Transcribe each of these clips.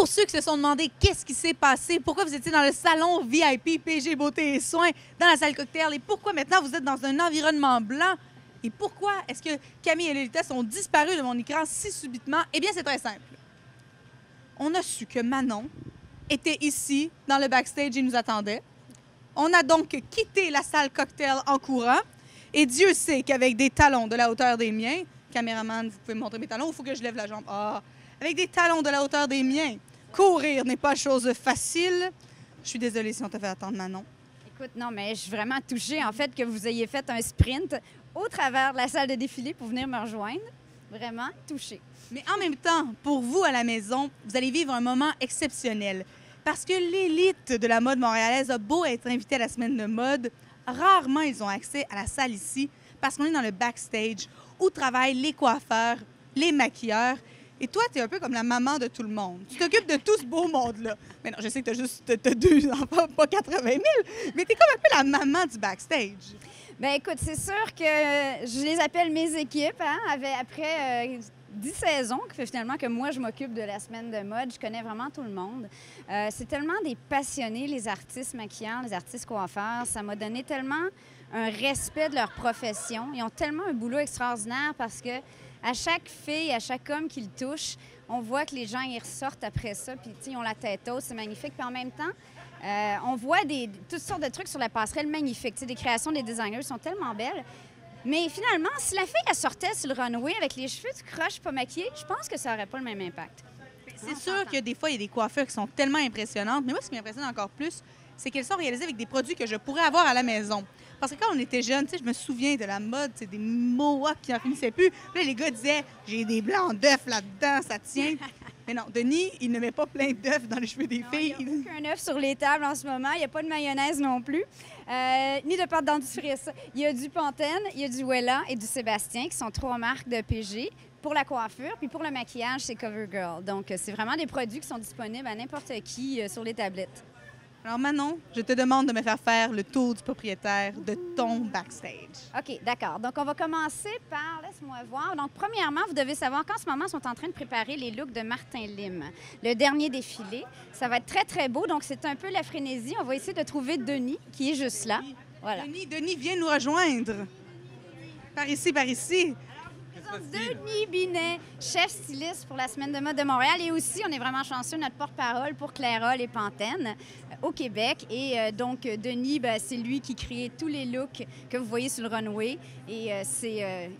Pour ceux qui se sont demandé qu'est-ce qui s'est passé, pourquoi vous étiez dans le salon VIP PG Beauté et Soins, dans la salle cocktail, et pourquoi maintenant vous êtes dans un environnement blanc, et pourquoi est-ce que Camille et Lolita sont disparus de mon écran si subitement, eh bien c'est très simple. On a su que Manon était ici, dans le backstage, et nous attendait. On a donc quitté la salle cocktail en courant, et Dieu sait qu'avec des talons de la hauteur des miens, caméraman, vous pouvez me montrer mes talons, ou il faut que je lève la jambe? Ah! Avec des talons de la hauteur des miens, courir n'est pas chose facile. Je suis désolée si on t'a fait attendre, Manon. Écoute, non, mais je suis vraiment touchée, en fait, que vous ayez fait un sprint au travers de la salle de défilé pour venir me rejoindre. Vraiment touchée. Mais en même temps, pour vous à la maison, vous allez vivre un moment exceptionnel. Parce que l'élite de la mode montréalaise a beau être invitée à la semaine de mode, rarement ils ont accès à la salle ici, parce qu'on est dans le backstage où travaillent les coiffeurs, les maquilleurs. Et toi, tu es un peu comme la maman de tout le monde. Tu t'occupes de tout ce beau monde-là. Mais non, je sais que tu as juste t'as 2 enfants, pas 80 000, mais tu es comme un peu la maman du backstage. Bien, écoute, c'est sûr que je les appelle mes équipes. Hein, après 10 saisons, que fait finalement que moi, je m'occupe de la semaine de mode. Je connais vraiment tout le monde. C'est tellement des passionnés, les artistes maquillants, les artistes coiffeurs. Ça m'a donné tellement un respect de leur profession. Ils ont tellement un boulot extraordinaire parce que à chaque fille, à chaque homme qu'ils touchent, on voit que les gens y ressortent après ça, puis ils ont la tête haute, c'est magnifique. Puis en même temps, on voit toutes sortes de trucs sur la passerelle magnifiques. Des créations des designers sont tellement belles. Mais finalement, si la fille, elle sortait sur le runway avec les cheveux du croche pas maquillés, je pense que ça n'aurait pas le même impact. C'est sûr que des fois, il y a des coiffeurs qui sont tellement impressionnantes, mais moi, ce qui m'impressionne encore plus, c'est qu'elles sont réalisées avec des produits que je pourrais avoir à la maison. Parce que quand on était jeunes, je me souviens de la mode, c'est des mohawks qui n'en finissaient plus. Puis là, les gars disaient « j'ai des blancs d'œufs là-dedans, ça tient ». Mais non, Denis, il ne met pas plein d'œufs dans les cheveux des filles. Il n'y a aucun œuf sur les tables en ce moment. Il n'y a pas de mayonnaise non plus, ni de pâte dentifrice. Il y a du Pantene, il y a du Wella et du Sébastien, qui sont 3 marques de PG pour la coiffure. Puis pour le maquillage, c'est CoverGirl. Donc, c'est vraiment des produits qui sont disponibles à n'importe qui sur les tablettes. Alors Manon, je te demande de me faire faire le tour du propriétaire de ton backstage. OK, d'accord. Donc, on va commencer par, laisse-moi voir. Donc, premièrement, vous devez savoir qu'en ce moment, ils sont en train de préparer les looks de Martin Lim. Le dernier défilé. Ça va être très, très beau. Donc, c'est un peu la frénésie. On va essayer de trouver Denis, qui est juste là. Voilà. Denis, viens nous rejoindre. Par ici, par ici. Denis Binet, chef styliste pour la Semaine de mode de Montréal. Et aussi, on est vraiment chanceux, notre porte-parole pour Clairol et Pantene au Québec. Et donc, Denis, c'est lui qui crée tous les looks que vous voyez sur le runway. Et c'est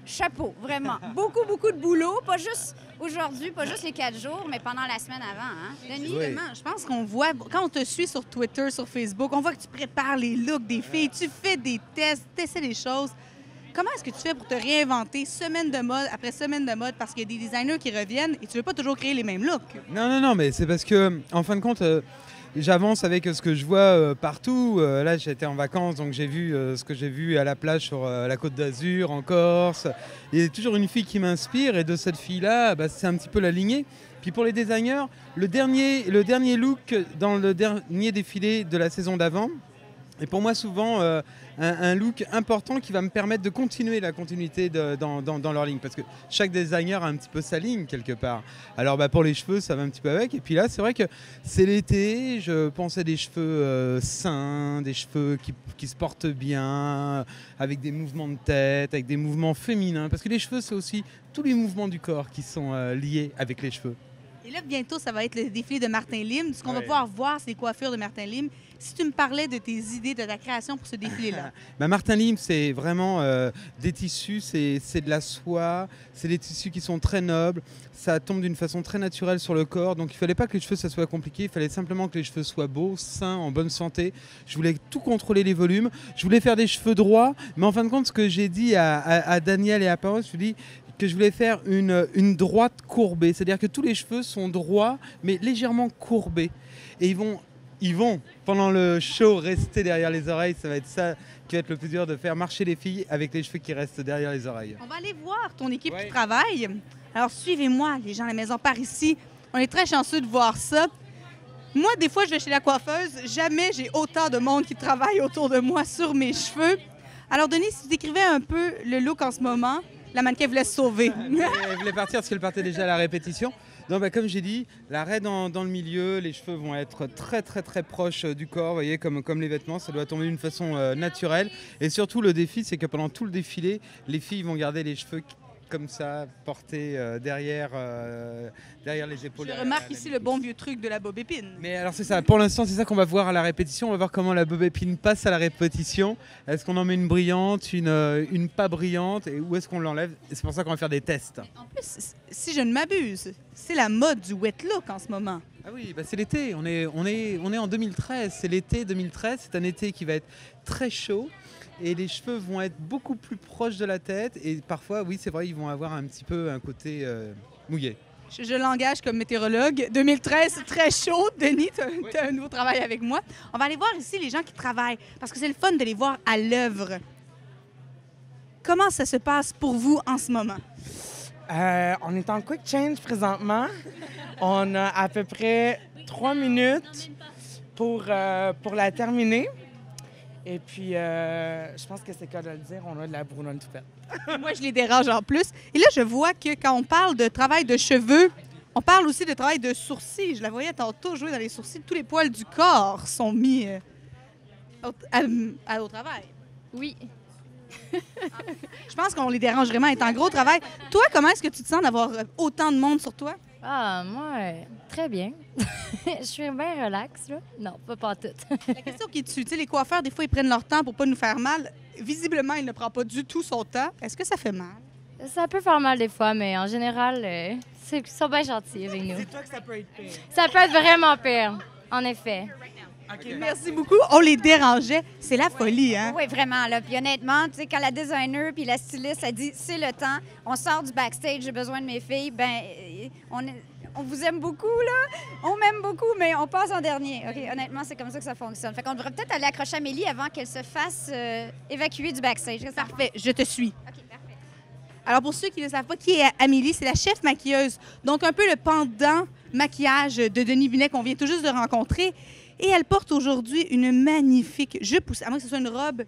chapeau, vraiment. beaucoup, beaucoup de boulot. Pas juste aujourd'hui, pas juste les 4 jours, mais pendant la semaine avant. Hein? Denis? Oui. Je pense qu'on voit, quand on te suit sur Twitter, sur Facebook, on voit que tu prépares les looks des filles, tu fais des tests, tu essaies des choses. Comment est-ce que tu fais pour te réinventer semaine de mode après semaine de mode parce qu'il y a des designers qui reviennent et tu ne veux pas toujours créer les mêmes looks? Non, mais c'est parce que, en fin de compte, j'avance avec ce que je vois partout. Là, j'étais en vacances, donc j'ai vu ce que j'ai vu à la plage sur la Côte d'Azur, en Corse. Il y a toujours une fille qui m'inspire et de cette fille-là, c'est un petit peu la lignée. Puis pour les designers, le dernier look dans le dernier défilé de la saison d'avant, et pour moi, souvent, un look important qui va me permettre de continuer la continuité dans leur ligne. Parce que chaque designer a un petit peu sa ligne, quelque part. Alors, pour les cheveux, ça va un petit peu avec. Et puis là, c'est vrai que c'est l'été. Je pensais des cheveux sains, des cheveux qui se portent bien, avec des mouvements de tête, avec des mouvements féminins. Parce que les cheveux, c'est aussi tous les mouvements du corps qui sont liés avec les cheveux. Et là, bientôt, ça va être le défilé de Martin Lim. Ce qu'on va pouvoir voir, c'est les coiffures de Martin Lim. Si tu me parlais de tes idées, de ta création pour ce défilé-là. Martin Lim, c'est vraiment des tissus, c'est de la soie, c'est des tissus qui sont très nobles. Ça tombe d'une façon très naturelle sur le corps. Donc, il ne fallait pas que les cheveux, ça soit compliqué. Il fallait simplement que les cheveux soient beaux, sains, en bonne santé. Je voulais tout contrôler les volumes. Je voulais faire des cheveux droits. Mais en fin de compte, ce que j'ai dit à Daniel et à Paul, je lui ai dit que je voulais faire une droite courbée. C'est-à-dire que tous les cheveux sont droits, mais légèrement courbés. Et ils vont, pendant le show, rester derrière les oreilles. Ça va être ça qui va être le plus dur, de faire marcher les filles avec les cheveux qui restent derrière les oreilles. On va aller voir ton équipe qui travaille. Alors, suivez-moi, les gens à la maison, par ici. On est très chanceux de voir ça. Moi, des fois, je vais chez la coiffeuse. Jamais j'ai autant de monde qui travaille autour de moi sur mes cheveux. Alors, Denis, si tu décrivais un peu le look en ce moment, la mannequin voulait se sauver. Elle voulait partir parce qu'elle partait déjà à la répétition. Non, bah, comme j'ai dit, la raie dans le milieu, les cheveux vont être très très très proches du corps, vous voyez, comme les vêtements, ça doit tomber d'une façon naturelle. Et surtout, le défi, c'est que pendant tout le défilé, les filles vont garder les cheveux comme ça, portés derrière les épaules. Je remarque ici le bon vieux truc de la bob épine. Mais alors c'est ça, pour l'instant c'est ça qu'on va voir à la répétition, on va voir comment la bob épine passe à la répétition. Est-ce qu'on en met une brillante, une pas brillante, et où est-ce qu'on l'enlève? Et c'est pour ça qu'on va faire des tests. En plus, si je ne m'abuse, c'est la mode du wet look en ce moment. Ah oui, bah c'est l'été, on est en 2013, c'est l'été 2013, c'est un été qui va être très chaud. Et les cheveux vont être beaucoup plus proches de la tête. Et parfois, oui, c'est vrai, ils vont avoir un petit peu un côté mouillé. Je l'engage comme météorologue. 2013, c'est très chaud. Denis, tu as un nouveau travail avec moi. On va aller voir ici les gens qui travaillent, parce que c'est le fun de les voir à l'œuvre. Comment ça se passe pour vous en ce moment? On est en quick change présentement. On a à peu près 3 minutes pour la terminer. Et puis, je pense que c'est qu'à le dire, on a de la brunonne tout faite. Moi, je les dérange en plus. Et là, je vois que quand on parle de travail de cheveux, on parle aussi de travail de sourcils. Je la voyais tantôt jouer dans les sourcils. Tous les poils du corps sont mis au travail. Oui. Je pense qu'on les dérange vraiment. C'est un gros travail. Toi, comment est-ce que tu te sens d'avoir autant de monde sur toi? Ah, moi, très bien. Je suis bien relax, là. Non, pas tout. La question qui est dessus, tu sais, les coiffeurs, des fois, ils prennent leur temps pour pas nous faire mal. Visiblement, il ne prend pas du tout son temps. Est-ce que ça fait mal? Ça peut faire mal des fois, mais en général, ils sont bien gentils avec nous. C'est toi que ça peut être pire. Ça peut être vraiment pire, en effet. OK. Merci beaucoup. On les dérangeait. C'est la folie, hein? Oui, vraiment. Là. Puis honnêtement, tu sais, quand la designer puis la styliste a dit c'est le temps, on sort du backstage, j'ai besoin de mes filles, ben on vous aime beaucoup, là. On m'aime beaucoup, mais on passe en dernier. OK, honnêtement, c'est comme ça que ça fonctionne. Fait qu'on devrait peut-être aller accrocher Amélie avant qu'elle se fasse évacuer du backstage. Parfait, je te suis. OK, parfait. Alors, pour ceux qui ne savent pas qui est Amélie, c'est la chef maquilleuse. Donc, un peu le pendant maquillage de Denis Binet qu'on vient tout juste de rencontrer. Et elle porte aujourd'hui une magnifique jupe, à moins que ce soit une robe,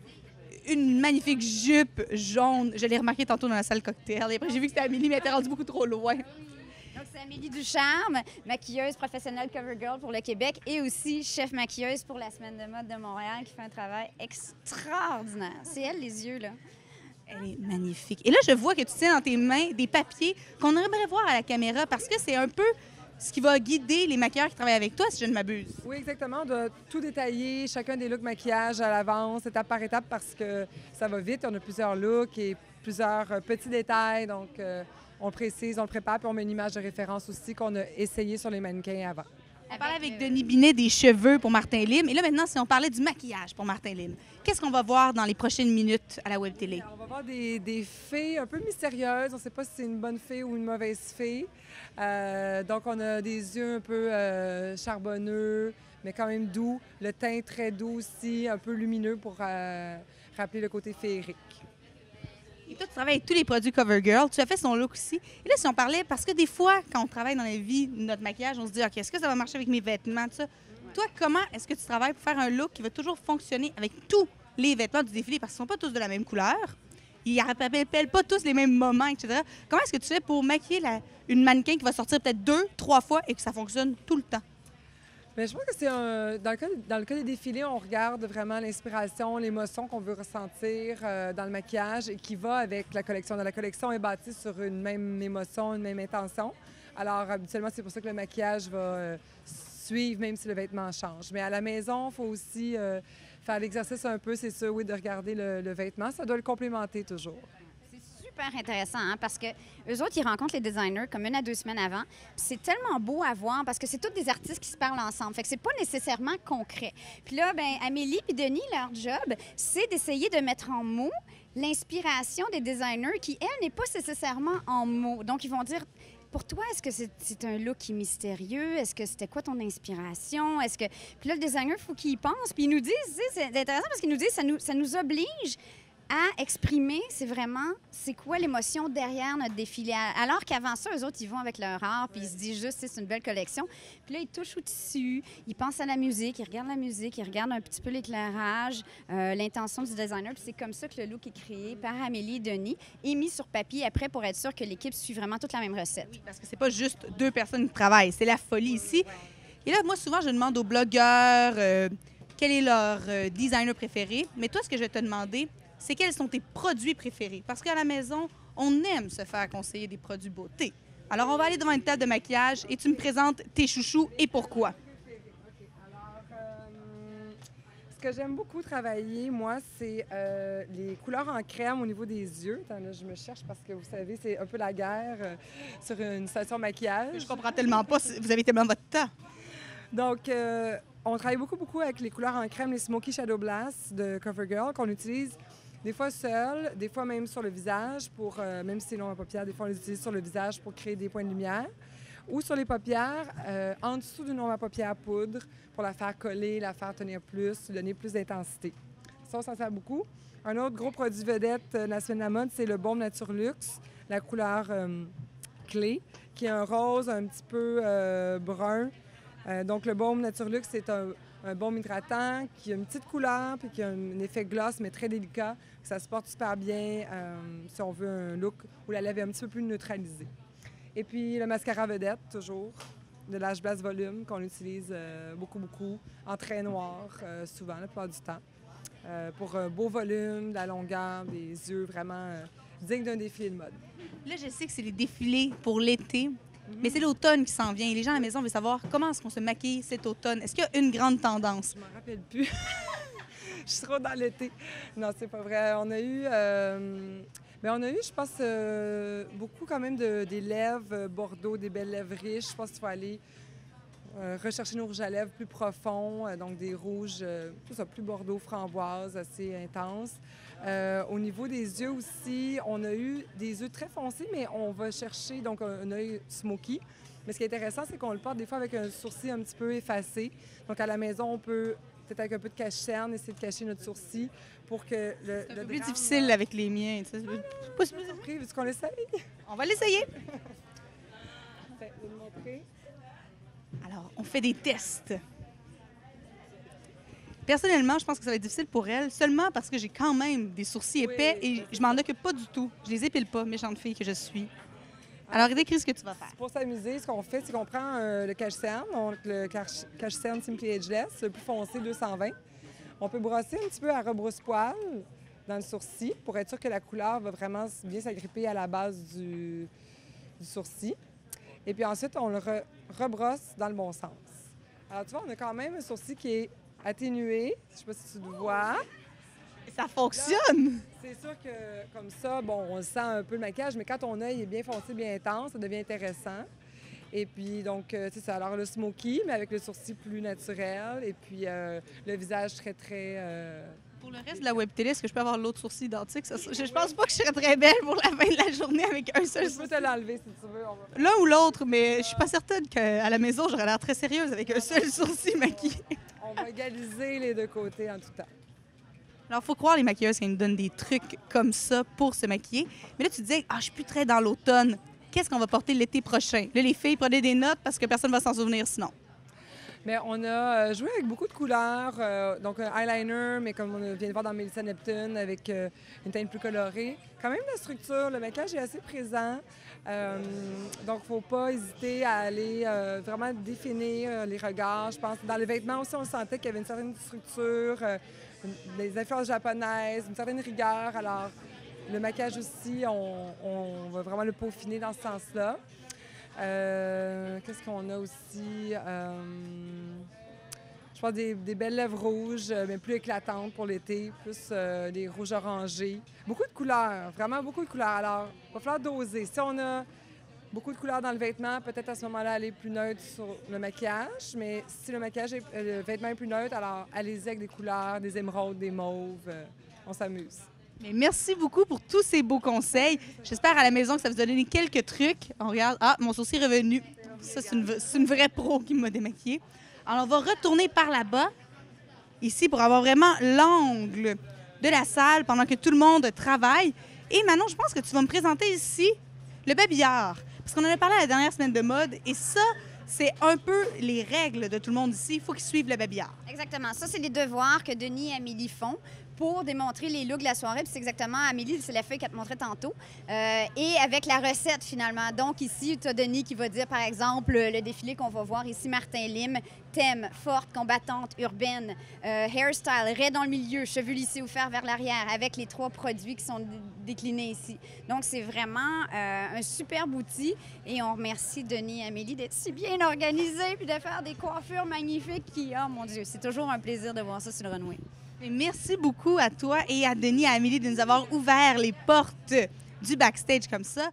une magnifique jupe jaune. Je l'ai remarqué tantôt dans la salle cocktail. Et après, j'ai vu que c'était Amélie, mais elle était rendue beaucoup trop loin. Donc, c'est Amélie Ducharme, maquilleuse professionnelle CoverGirl pour le Québec et aussi chef maquilleuse pour la Semaine de mode de Montréal qui fait un travail extraordinaire. C'est elle, les yeux, là. Elle est magnifique. Et là, je vois que tu tiens dans tes mains des papiers qu'on aimerait voir à la caméra parce que c'est un peu ce qui va guider les maquilleurs qui travaillent avec toi, si je ne m'abuse. Oui, exactement. On doit tout détailler, chacun des looks maquillage à l'avance, étape par étape, parce que ça va vite. On a plusieurs looks et plusieurs petits détails. Donc, on le précise, on le prépare, puis on met une image de référence aussi qu'on a essayé sur les mannequins avant. On parlait avec Denis Binet des cheveux pour Martin Lim. Et là, maintenant, si on parlait du maquillage pour Martin Lim, qu'est-ce qu'on va voir dans les prochaines minutes à la Web télé? On va voir des fées un peu mystérieuses. On ne sait pas si c'est une bonne fée ou une mauvaise fée. Donc, on a des yeux un peu charbonneux, mais quand même doux. Le teint très doux aussi, un peu lumineux pour rappeler le côté féerique. Et toi, tu travailles avec tous les produits CoverGirl. Tu as fait son look aussi. Et là, si on parlait, parce que des fois, quand on travaille dans la vie, notre maquillage, on se dit, OK, est-ce que ça va marcher avec mes vêtements, tout ça? Toi, comment est-ce que tu travailles pour faire un look qui va toujours fonctionner avec tous les vêtements du défilé? Parce qu'ils ne sont pas tous de la même couleur. Ils n'appellent pas tous les mêmes moments, etc. Comment est-ce que tu fais pour maquiller une mannequin qui va sortir peut-être 2, 3 fois et que ça fonctionne tout le temps? Bien, je pense que c'est dans le cas des défilés, on regarde vraiment l'inspiration, l'émotion qu'on veut ressentir dans le maquillage et qui va avec la collection. La collection est bâtie sur une même émotion, une même intention. Alors, habituellement, c'est pour ça que le maquillage va suivre, même si le vêtement change. Mais à la maison, il faut aussi faire l'exercice un peu, c'est sûr, oui, de regarder le vêtement. Ça doit le complémenter toujours. Super intéressant, hein, parce que eux autres, ils rencontrent les designers comme 1 à 2 semaines avant. Puis c'est tellement beau à voir parce que c'est tous des artistes qui se parlent ensemble. Fait que c'est pas nécessairement concret. Puis là, ben Amélie puis Denis, leur job, c'est d'essayer de mettre en mots l'inspiration des designers qui, elle, n'est pas nécessairement en mots. Donc, ils vont dire... Pour toi, est-ce que c'est un look qui est mystérieux? Est-ce que c'était quoi ton inspiration? Est-ce que... Puis là, le designer, il faut qu'il y pense. Puis ils nous disent, c'est intéressant parce qu'ils nous disent ça nous oblige à exprimer, c'est vraiment c'est quoi l'émotion derrière notre défilé. Alors qu'avant ça, eux autres, ils vont avec leur art, puis ils se disent juste, c'est une belle collection. Puis là, ils touchent au tissu, ils pensent à la musique, ils regardent la musique, ils regardent un petit peu l'éclairage, l'intention du designer. Puis c'est comme ça que le look est créé par Amélie et Denis et mis sur papier après pour être sûr que l'équipe suit vraiment toute la même recette. Oui, parce que c'est pas juste 2 personnes qui travaillent, c'est la folie ici. Et là, moi, souvent, je demande aux blogueurs quel est leur designer préféré. Mais toi, ce que je vais te demander, c'est quels sont tes produits préférés. Parce qu'à la maison, on aime se faire conseiller des produits beauté. Alors, on va aller devant une table de maquillage et tu me présentes tes chouchous et pourquoi. Ce que j'aime beaucoup travailler, moi, c'est les couleurs en crème au niveau des yeux. Attends, là, je me cherche parce que, vous savez, c'est un peu la guerre sur une station maquillage. Je comprends tellement pas, vous avez tellement votre temps. Donc, on travaille beaucoup avec les couleurs en crème, les Smoky Shadow Blast de CoverGirl, qu'on utilise des fois seul, des fois même sur le visage, pour, même si c'est long à paupières, des fois on les utilise sur le visage pour créer des points de lumière, ou sur les paupières, en dessous du nombre à paupières poudre, pour la faire coller, la faire tenir plus, lui donner plus d'intensité. Ça, on s'en sert beaucoup. Un autre gros produit vedette la semaine de la mode, c'est le baume Nature Luxe, la couleur clé, qui est un rose un petit peu brun. Donc, le baume Nature Luxe, c'est un baume hydratant qui a une petite couleur puis qui a un effet gloss, mais très délicat. Ça se porte super bien si on veut un look où la lèvre est un petit peu plus neutralisée. Et puis, le mascara vedette, toujours, de Lash Blast Volume, qu'on utilise beaucoup, en trait noir, souvent, la plupart du temps, pour un beau volume, de la longueur, des yeux vraiment dignes d'un défilé de mode. Là, je sais que c'est les défilés pour l'été. Mais c'est l'automne qui s'en vient. Et les gens à la maison veulent savoir comment est-ce qu'on se maquille cet automne. Est-ce qu'il y a une grande tendance? Je m'en rappelle plus. Je suis trop dans l'été. Non, c'est pas vrai. On a eu, je pense, beaucoup quand même des lèvres bordeaux, des belles lèvres riches. Je pense qu'il faut aller rechercher nos rouges à lèvres plus profonds, donc des rouges plus bordeaux, framboise, assez intenses. Au niveau des yeux aussi, on a eu des yeux très foncés, mais on va chercher donc un œil smoky. Mais ce qui est intéressant, c'est qu'on le porte des fois avec un sourcil un petit peu effacé. Donc à la maison, on peut, peut-être avec un peu de cache-cerne, essayer de cacher notre sourcil pour que le C'est un peu plus difficile avec les miens. Tu sais. Pas surpris, vu qu'on l'essaye. On va l'essayer. Je vais vous le montrer. Alors, on fait des tests. Personnellement, je pense que ça va être difficile pour elle, seulement parce que j'ai quand même des sourcils épais et je m'en occupe pas du tout. Je les épile pas, méchante fille que je suis. Alors, décris ce que tu vas faire. Pour s'amuser, ce qu'on fait, c'est qu'on prend le cache-cerne, donc le cache-cerne Simply Ageless, le plus foncé, 220. On peut brosser un petit peu à rebrousse-poil dans le sourcil pour être sûr que la couleur va vraiment bien s'agripper à la base du sourcil. Et puis ensuite, on le rebrosse dans le bon sens. Alors, tu vois, on a quand même un sourcil qui est atténué. Je ne sais pas si tu le vois. Ça fonctionne! C'est sûr que comme ça, bon, on sent un peu le maquillage, mais quand ton œil est bien foncé, bien intense, ça devient intéressant. Et puis, donc, c'est ça. Alors, le smoky, mais avec le sourcil plus naturel. Et puis, le visage très... Pour le reste de la web télé, est-ce que je peux avoir l'autre sourcil identique? Je pense pas que je serais très belle pour la fin de la journée avec un seul Je sourcil. peux te l'enlever si tu veux. L'un ou l'autre, mais je suis pas certaine qu'à la maison, j'aurais l'air très sérieuse avec un seul sourcil maquillé. On va égaliser les deux côtés en tout temps. Alors, il faut croire les maquilleuses qui nous donnent des trucs comme ça pour se maquiller. Mais là, tu disais, je suis plus très dans l'automne. Qu'est-ce qu'on va porter l'été prochain? Là, les filles, prenez des notes parce que personne ne va s'en souvenir sinon. Bien, on a joué avec beaucoup de couleurs. Donc, un eyeliner, mais comme on vient de voir dans Melissa Neptune, avec une teinte plus colorée. Quand même, la structure, le maquillage est assez présent. Donc, il ne faut pas hésiter à aller vraiment définir les regards. Je pense dans les vêtements aussi, on sentait qu'il y avait une certaine structure, des influences japonaises, une certaine rigueur. Alors, le maquillage aussi, on va vraiment le peaufiner dans ce sens-là. Qu'est-ce qu'on a aussi? Je pense des belles lèvres rouges, mais plus éclatantes pour l'été, plus des rouges orangés. Beaucoup de couleurs, vraiment beaucoup de couleurs. Alors, il va falloir doser. Si on a beaucoup de couleurs dans le vêtement, peut-être à ce moment-là aller plus neutre sur le maquillage. Mais si le vêtement est plus neutre, alors allez-y avec des couleurs, des émeraudes, des mauves. On s'amuse. Mais merci beaucoup pour tous ces beaux conseils. J'espère à la maison que ça vous a donné quelques trucs. On regarde. Mon sourcil est revenu. Ça, c'est une vraie pro qui m'a démaquillée. Alors, on va retourner par là-bas, ici, pour avoir vraiment l'angle de la salle pendant que tout le monde travaille. Et Manon, je pense que tu vas me présenter ici le babillard. Parce qu'on en a parlé à la dernière semaine de mode. Et ça, c'est un peu les règles de tout le monde ici. Il faut qu'ils suivent le babillard. Exactement. Ça, c'est les devoirs que Denis et Amélie font pour démontrer les looks de la soirée. Puis c'est exactement, Amélie, c'est la feuille qu'elle te montrait tantôt. Et avec la recette, finalement. Donc ici, tu as Denis qui va dire, par exemple, le défilé qu'on va voir ici, Martin Lim, thème, forte, combattante, urbaine, hairstyle, raie dans le milieu, cheveux lissés ou faire vers l'arrière, avec les 3 produits qui sont déclinés ici. Donc c'est vraiment un superbe outil. Et on remercie Denis et Amélie d'être si bien organisés puis de faire des coiffures magnifiques qui, oh mon Dieu, c'est toujours un plaisir de voir ça sur le runway. Et merci beaucoup à toi et à Denis et à Amélie de nous avoir ouvert les portes du backstage comme ça.